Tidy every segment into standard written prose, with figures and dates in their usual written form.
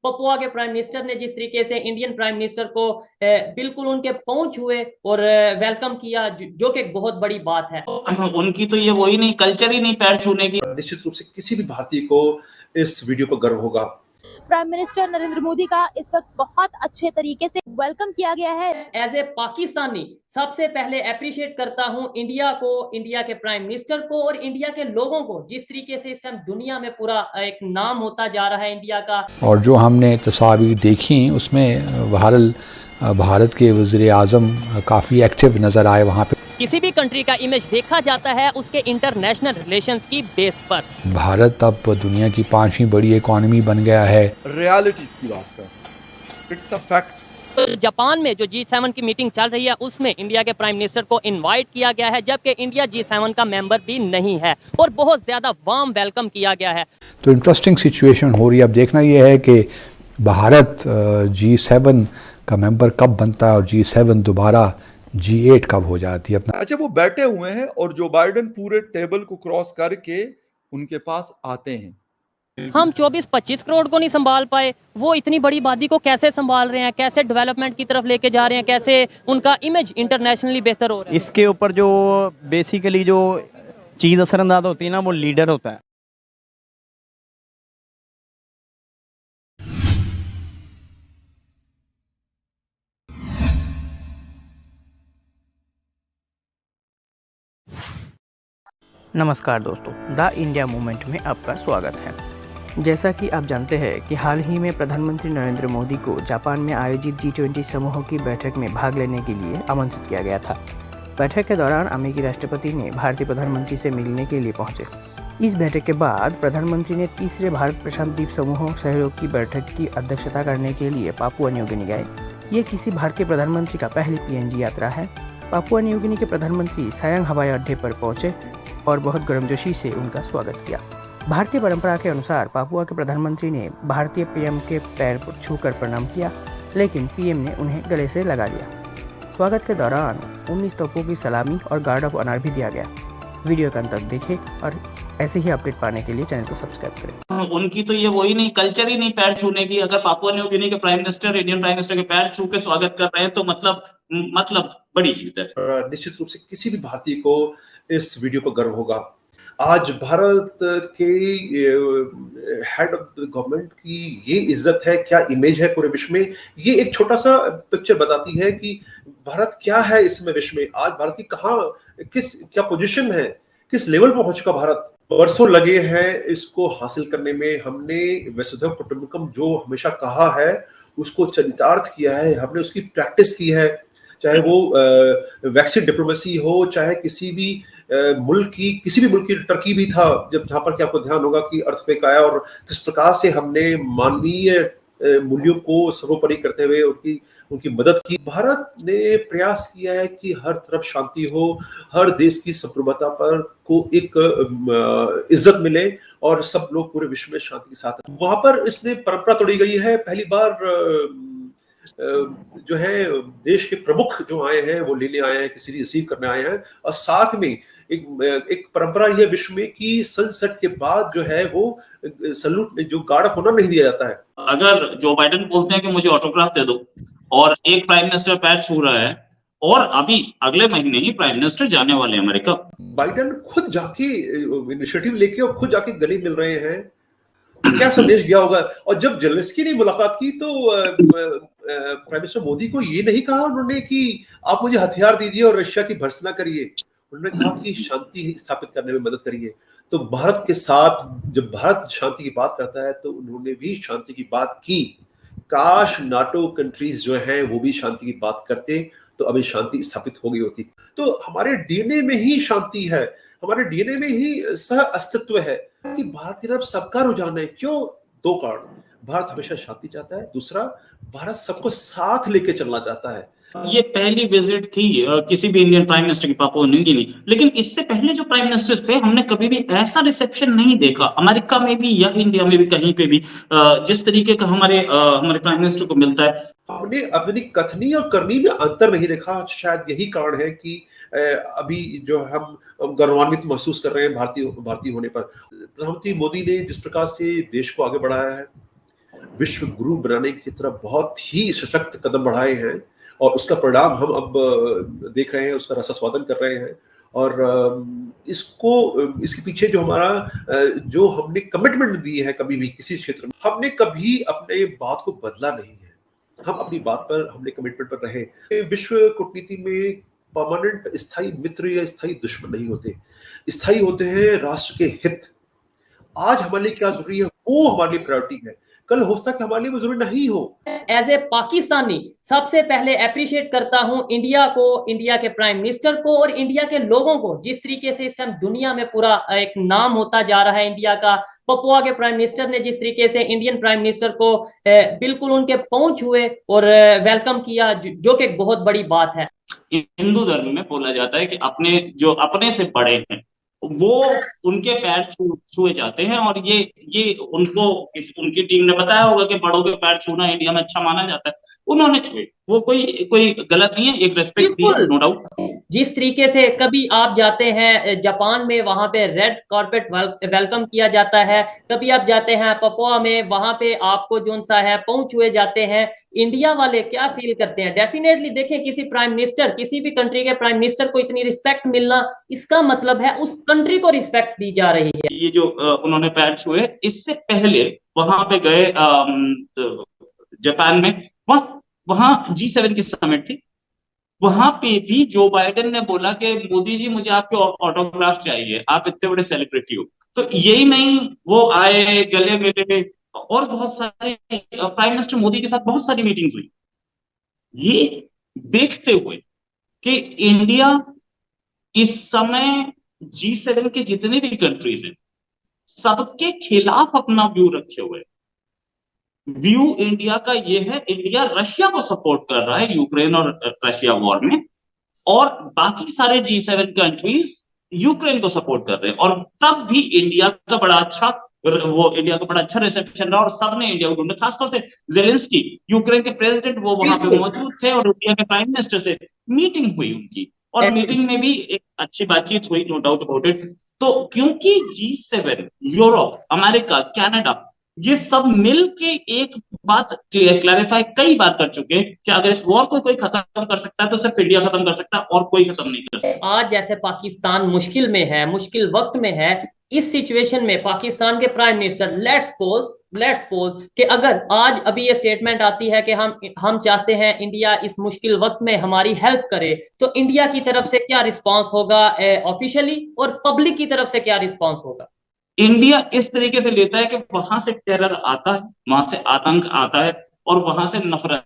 Papua के prime minister ने जिस तरीके से इंडियन प्राइम मिनिस्टर को बिल्कुल उनके पहुंच हुए और वेलकम किया, जो कि बहुत बड़ी बात है। उनकी तो ये वही नहीं, कल्चर ही नहीं पैर छूने की। निश्चित रूप से किसी भी भारतीय को इस वीडियो पर गर्व होगा। प्राइम मिनिस्टर नरेंद्र मोदी का इस वक्त बहुत अच्छे तरीके से वेलकम किया गया है। एज ए पाकिस्तानी सबसे पहले अप्रिशिएट करता हूं इंडिया को, इंडिया के प्राइम मिनिस्टर को और इंडिया के लोगों को, जिस तरीके से इस टाइम दुनिया में पूरा एक नाम होता जा रहा है इंडिया का। और जो हमने तस्वीर देखी उसमें भारत के वज़ीर आज़म काफ़ी एक्टिव नज़र आए वहाँ पे। किसी भी कंट्री का इमेज देखा जाता है उसके इंटरनेशनल रिलेशंस की बेस पर। भारत अब दुनिया की 5वीं बड़ी इकोनॉमी बन गया है। रियलिटीज की बात कर, इट्स अ फैक्ट। जापान में जो G7 की मीटिंग चल रही है उसमें इंडिया के प्राइम मिनिस्टर को इनवाइट किया गया है, जबकि इंडिया G7 का मेंबर भी नहीं है और बहुत ज्यादा वार्म वेलकम किया गया है। तो इंटरेस्टिंग सिचुएशन हो रही है। अब देखना यह है कि भारत G7 का मेंबर कब बनता है और G7 दोबारा G8 कब हो जाती है अपना। अच्छा, वो बैठे हुए हैं और जो बाइडेन पूरे टेबल को क्रॉस करके उनके पास आते हैं। हम 24-25 करोड़ को नहीं संभाल पाए, वो इतनी बड़ी आबादी को कैसे संभाल रहे हैं, कैसे डेवलपमेंट की तरफ लेके जा रहे हैं, कैसे उनका इमेज इंटरनेशनली बेहतर हो रहा है। इसके ऊपर जो बेसिकली जो चीज़ असरअंदाज होती है ना, वो लीडर होता है। नमस्कार दोस्तों, द इंडिया मूवमेंट में आपका स्वागत है। जैसा कि आप जानते हैं कि हाल ही में प्रधानमंत्री नरेंद्र मोदी को जापान में आयोजित G20 समूह की बैठक में भाग लेने के लिए आमंत्रित किया गया था। बैठक के दौरान अमेरिकी राष्ट्रपति ने भारतीय प्रधानमंत्री से मिलने के लिए पहुंचे। इस बैठक के बाद प्रधानमंत्री ने तीसरे भारत प्रशांत द्वीप समूह सहयोग की बैठक की अध्यक्षता करने के लिए पापुआ न्यू गिनी गए। ये किसी भारतीय प्रधानमंत्री का पहली PNG यात्रा है। पापुआ न्यू गिनी के प्रधानमंत्री सायांग हवाई अड्डे पर पहुंचे और बहुत गर्मजोशी से उनका स्वागत किया। भारतीय परंपरा के अनुसार पापुआ के प्रधानमंत्री ने भारतीय PM के पैर छूकर प्रणाम किया, लेकिन PM ने उन्हें गले से लगा लिया। स्वागत के दौरान 19 तोपों की सलामी और गार्ड ऑफ ऑनर भी दिया गया। वीडियो का अंत तक देखें और ऐसे ही अपडेट पाने के लिए चैनल को सब्सक्राइब करें। उनकी तो ये वही नहीं, कल्चर ही नहीं पैर छूने की। अगर पापुआ न्यू गिनी के prime minister Indian prime minister के पैर छू के स्वागत कर रहे हैं तो मतलब बड़ी चीज है। निश्चित रूप से किसी भी भारतीय को इस वीडियो पर गर्व होगा। आज भारत के हेड ऑफ द गवर्नमेंट की ये इज्जत है, क्या इमेज है पूरे विश्व में। ये एक छोटा सा पिक्चर बताती है कि भारत क्या है इसमें विश्व में। आज भारत की क्या पोजीशन है, किस लेवल पर पहुंच चुका भारत। बरसों लगे हैं इसको हासिल करने में। हमने वसुधैव कुटुंबकम जो हमेशा कहा है उसको चरितार्थ किया है, हमने उसकी प्रैक्टिस की है। चाहे वो वैक्सीन डिप्लोमेसी हो, चाहे किसी भी मुल्क की, टर्की भी था जहाँ पर कि आपको ध्यान होगा कि अर्थक्वेक आया और किस प्रकार से हमने मानवीय मूल्यों को सर्वोपरि करते हुए उनकी मदद की। भारत ने प्रयास किया है कि हर तरफ शांति हो, हर देश की संप्रभुता पर को एक इज्जत मिले और सब लोग पूरे विश्व में शांति के साथ। वहां पर इसने परंपरा तोड़ी गई है। पहली बार जो है देश के प्रमुख जो आए हैं वो लेने आए हैं, किसी रिसीव करने आए हैं। और साथ में एक परंपरा यह विश्व में कि सनसेट के बाद जो है वो सैल्यूट, जो गार्ड ऑफ ऑनर नहीं दिया जाता है। अगर जो बाइडेन बोलते हैं कि मुझे ऑटोग्राफ दे दो और एक प्राइम मिनिस्टर पैर छू रहा है और अभी अगले महीने ही प्राइम मिनिस्टर जाने वाले अमेरिका, बाइडेन खुद जाके इनिशिएटिव लेके और खुद जाके गले मिल रहे हैं, क्या संदेश गया होगा। और जब जेलेंस्की ने मुलाकात की तो प्राइम मिनिस्टर मोदी को ये नहीं कहा उन्होंने कि आप मुझे हथियार दीजिए और रशिया की भर्त्सना करिए। उन्होंने कहा कि शांति स्थापित करने में मदद करिए। तो भारत के साथ जब भारत शांति की बात करता है तो उन्होंने भी शांति की बात की। काश नाटो कंट्रीज जो हैं वो भी शांति की बात करते तो अभी शांति स्थापित हो गई होती। तो हमारे डीएनए में ही शांति है, हमारे डीएनए में ही सह अस्तित्व है कि भारत की तरफ सबका रुझान है। क्यों? दो कारण। भारत हमेशा शांति चाहता है, दूसरा भारत सबको साथ लेके चलना चाहता है। ये पहली विजिट थी किसी भी इंडियन प्राइम मिनिस्टर की पापुआ न्यू गिनी, लेकिन इससे पहले जो प्राइम मिनिस्टर थे हमने कभी भी ऐसा रिसेप्शन नहीं देखा, अमेरिका में भी या इंडिया में भी, कहीं पे भी जिस तरीके का हमारे प्राइम मिनिस्टर को मिलता है। हमने अपनी कथनी और करनी में अंतर नहीं देखा। शायद यही कारण है कि अभी जो हम गौरवान्वित महसूस कर रहे हैं भारतीय होने पर। प्रधानमंत्री मोदी ने जिस प्रकार से देश को आगे बढ़ाया है, विश्व गुरु बनाने की तरफ बहुत ही सशक्त कदम बढ़ाए हैं और उसका परिणाम हम अब देख रहे हैं, उसका रसास्वादन कर रहे हैं। और इसके पीछे जो हमारा जो हमने कमिटमेंट दी है कभी भी किसी क्षेत्र में, हमने कभी अपने बात को बदला नहीं है। हम अपनी बात पर, हमने कमिटमेंट पर रहे। विश्व कूटनीति में परमानेंट स्थायी मित्र या स्थायी दुश्मन नहीं होते, स्थायी होते हैं राष्ट्र के हित। आज हमारे लिए क्या जरूरी है वो हमारे लिए प्रायोरिटी है, कल हो सकता है कि हमारे लिए वो जरूरी नहीं हो। एज ए पाकिस्तानी सबसे पहले अप्रिशिएट करता हूं इंडिया को, इंडिया के प्राइम मिनिस्टर को और इंडिया के लोगों को। जिस तरीके से इस टाइम दुनिया में पूरा एक नाम होता जा रहा है इंडिया का, पपुआ के प्राइम मिनिस्टर ने जिस तरीके से इंडियन प्राइम मिनिस्टर को बिल्कुल उनके पहुंच हुए और वेलकम किया, जो कि बहुत बड़ी बात है। हिंदू धर्म में बोला जाता है कि अपने जो अपने से बड़े हैं वो उनके पैर छुए जाते हैं, और ये उनको उनकी टीम ने बताया होगा कि बड़ों के पैर छूना इंडिया में अच्छा माना जाता है, उन्होंने छुए, वो कोई गलत नहीं है, एक रेस्पेक्ट दी, नो डाउट। जिस तरीके से कभी आप जाते हैं जापान में, वहां पे रेड कार्पेट वेलकम किया जाता है, कभी आप जाते हैं पपुआ में, वहां पे आपको जो सा है पहुंच हुए जाते हैं। इंडिया वाले क्या फील करते हैं? डेफिनेटली देखें, किसी प्राइम मिनिस्टर, किसी भी कंट्री के प्राइम मिनिस्टर को इतनी रिस्पेक्ट मिलना, इसका मतलब है उस कंट्री को रिस्पेक्ट दी जा रही है। ये जो उन्होंने पैर छुए, इससे पहले वहां पे गए जापान में, वहां G7 की समिट थी, वहां पे भी जो बाइडेन ने बोला कि मोदी जी मुझे आपके ऑटोग्राफ चाहिए, आप इतने बड़े सेलिब्रिटी हो। तो यही नहीं, वो आए, गले मिले, और बहुत सारे प्राइम मिनिस्टर मोदी के साथ बहुत सारी मीटिंग्स हुई। ये देखते हुए कि इंडिया इस समय G7 के जितने भी कंट्रीज हैं सबके खिलाफ अपना व्यू रखे हुए। व्यू इंडिया का ये है, इंडिया रशिया को सपोर्ट कर रहा है यूक्रेन और रशिया वॉर में, और बाकी सारे G7 कंट्रीज यूक्रेन को सपोर्ट कर रहे हैं। और तब भी इंडिया का बड़ा अच्छा रिसेप्शन रहा, और सबने इंडिया को ढूंढा, खासतौर से जेलेंस्की, यूक्रेन के प्रेसिडेंट, वो वहां पे मौजूद थे, और इंडिया के प्राइम मिनिस्टर से मीटिंग हुई उनकी, और मीटिंग में भी एक अच्छी बातचीत हुई, नो डाउट अबाउट इट। तो क्योंकि G7, यूरोप, अमेरिका, कनाडा, ये सब मिल के एक बात क्लैरिफाई कई बार कर चुके हैं कि अगर इस वॉर को कोई खत्म कर सकता है तो सिर्फ इंडिया खत्म कर सकता है, और कोई खत्म नहीं कर सकता। आज जैसे पाकिस्तान मुश्किल में है, मुश्किल वक्त में है, इस सिचुएशन में पाकिस्तान के प्राइम मिनिस्टर, लेट्स सपोज कि अगर आज अभी ये स्टेटमेंट आती है कि हम चाहते हैं इंडिया इस मुश्किल वक्त में हमारी हेल्प करे, तो इंडिया की तरफ से क्या रिस्पांस होगा ऑफिशियली, और पब्लिक की तरफ से क्या रिस्पांस होगा? इंडिया इस तरीके से लेता है कि वहां से टेरर आता है, वहां से आतंक आता है, और वहां से नफरत।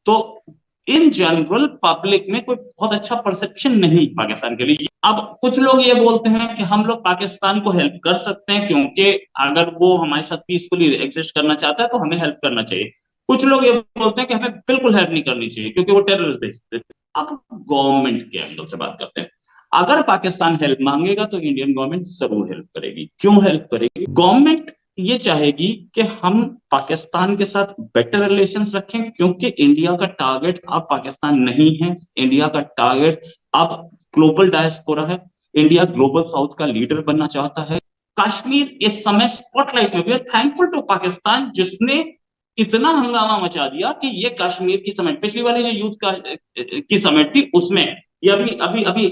तो इन जनरल पब्लिक में कोई बहुत अच्छा परसेप्शन नहीं पाकिस्तान के लिए। अब कुछ लोग ये बोलते हैं कि हम लोग पाकिस्तान को हेल्प कर सकते हैं, क्योंकि अगर वो हमारे साथ पीसफुली एग्जिस्ट करना चाहता है तो हमें हेल्प करना चाहिए। कुछ लोग ये बोलते हैं कि हमें बिल्कुल हेल्प नहीं करनी चाहिए क्योंकि वो टेररिस्ट है। अब गवर्नमेंट के एंगल से बात करते हैं। अगर पाकिस्तान हेल्प मांगेगा तो इंडियन गवर्नमेंट जरूर हेल्प करेगी। क्यों हेल्प करेगी? गवर्नमेंट ये चाहेगी कि हम पाकिस्तान के साथ बेटर रिलेशंस रखें, क्योंकि इंडिया का टारगेट अब पाकिस्तान नहीं है। इंडिया का टारगेट अब ग्लोबल डायस्पोरा है। इंडिया ग्लोबल साउथ का लीडर बनना चाहता है। कश्मीर इस समय स्पॉटलाइट में भी है। थैंकफुल टू पाकिस्तान जिसने इतना हंगामा मचा दिया कि ये कश्मीर की समिट, पिछली वाली जो यूथ की समिट थी उसमें, ये अभी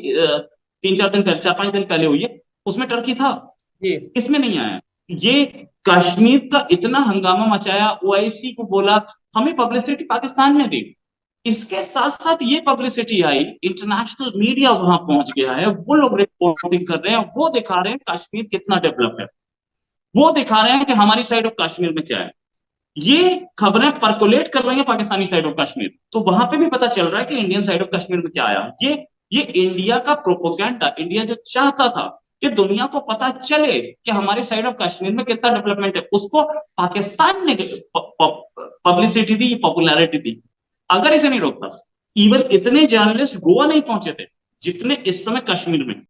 3-4 दिन पहले, 4-5 दिन पहले हुई है, उसमें टर्की था, इसमें नहीं आया। ये कश्मीर का इतना हंगामा मचाया, OIC को बोला, हमें पब्लिसिटी पाकिस्तान ने दी। इसके साथ साथ ये पब्लिसिटी आई, इंटरनेशनल मीडिया वहां पहुंच गया है, वो लोग रिपोर्टिंग कर रहे हैं, वो दिखा रहे हैं कश्मीर कितना डेवलप है, वो दिखा रहे हैं कि हमारी साइड ऑफ कश्मीर में क्या है। ये खबरें परकोलेट कर रही हैं पाकिस्तानी साइड ऑफ कश्मीर, तो वहां पे भी पता चल रहा है कि इंडियन साइड ऑफ कश्मीर में क्या आया। ये इंडिया का प्रोपोगेंडा, इंडिया जो चाहता था कि दुनिया को पता चले कि हमारी साइड ऑफ कश्मीर में कितना डेवलपमेंट है, उसको पाकिस्तान ने पब्लिसिटी दी, पॉपुलैरिटी दी। अगर इसे नहीं रोकता, इवन इतने जर्नलिस्ट गोवा नहीं पहुंचे थे जितने इस समय कश्मीर में।